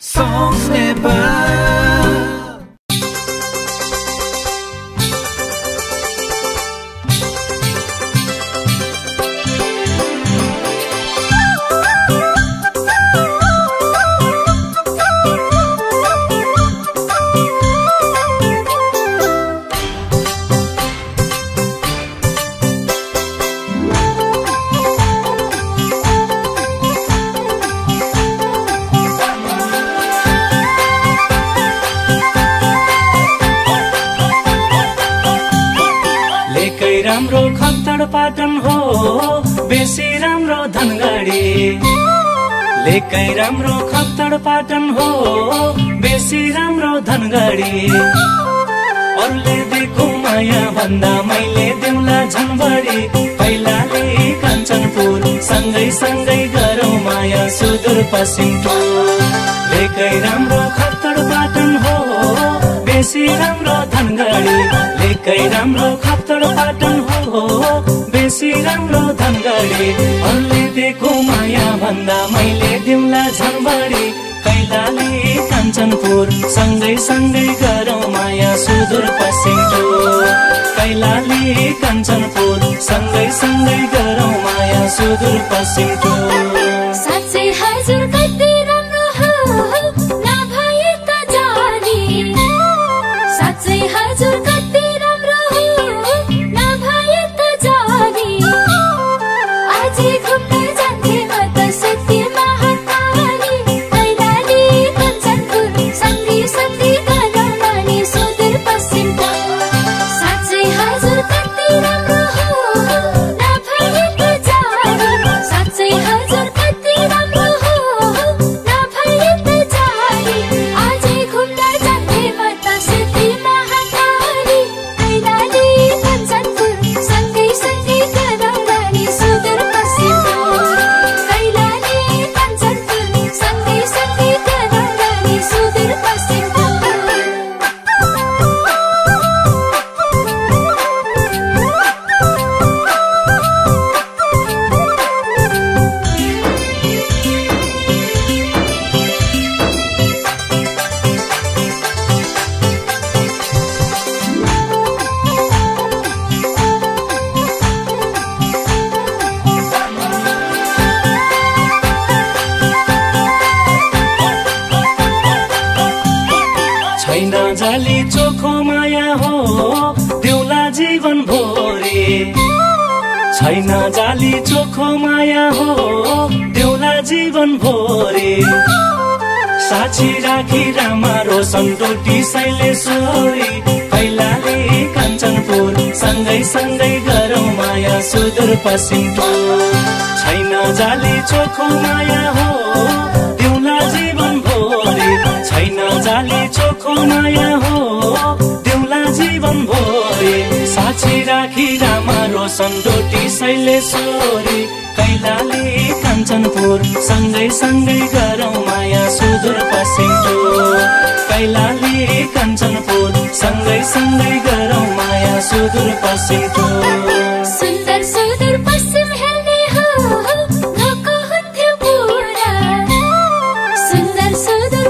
Songs Nepal. राम्रो खत्तड पाटन हो बेसी राम्रो धनगढी लेकै राम्रो खत्तड पाटन हो बेसी राम्रो धनगढी अरूले दिएको माया भन्दा मैले देउला झनबढी पहिलाले कञ्चनपुर सँगै सँगै गरौँ माया सुदूर पश्चिम टोल लेकै राम्रो खत्तड पाटन हो बेसी राम्रो धनगढी लेकै राम्रो खत्तड पाटन हो बेसी राम्रो धनगढी अरूले दिएको माया भन्दा मैले देउला झनबढी कैलाली कञ्चनपुर सँगै सँगै गरौँ माया सुदूर पश्चिम टोल कैलाली कञ्चनपुर सँगै सँगै गरौँ माया सुदूर पश्चिम टोल साँच्चै हजुर कति राम्रो हो नभए त जानी साँच्चै हजुर कति राम्रो हो नभए त जानी आजै घुम्न जान्थे म त सत्य महाकाली कैलाली कञ्चनपुर सँगै सँगै गरौँ माया सुदूर पश्चिम टोल साँच्चै हजुर कति राम्रो हो नभए त जानी साँच्चै हजुर कति राम्रो हो नभए त जानी आजै घुम्न जान्थे म त सत्य महाकाली कैलाली कञ्चनपुर सँगै सँगै गरौँ माया सुदूर पश्चिम टोल कैलाली कञ्चनपुर सँगै सँगै गरौँ माया सुदूर पश्चिम टोल छैन जाली चोखो माया हो देउला जीवन भोरे छैन जाली चोखो माया हो देउला जीवन भोरे साक्षी राखी रामा रोशन डोटी शैलेश्वरी कैलाली कञ्चनपुर सँगै सँगै गरौँ माया सुदूर पश्चिम टोल छैन जाली चोखो माया हो देउला जीवन भोरे छैन जाली चोखो माया हो देउला जीवन भोरे साक्षी राखी रामा रोशन डोटी शैलेश्वरी कैलाली कञ्चनपुर सँगै सँगै गरौँ माया सुदूर पश्चिम टोल कैलाली कञ्चनपुर सँगै सँगै गरौँ माया सुदूर पश्चिम टोल सुन्दर सुदूर पश्चिम हेर्ने हो गएको हुन्थ्यो पुरा सुन्दर सुदूर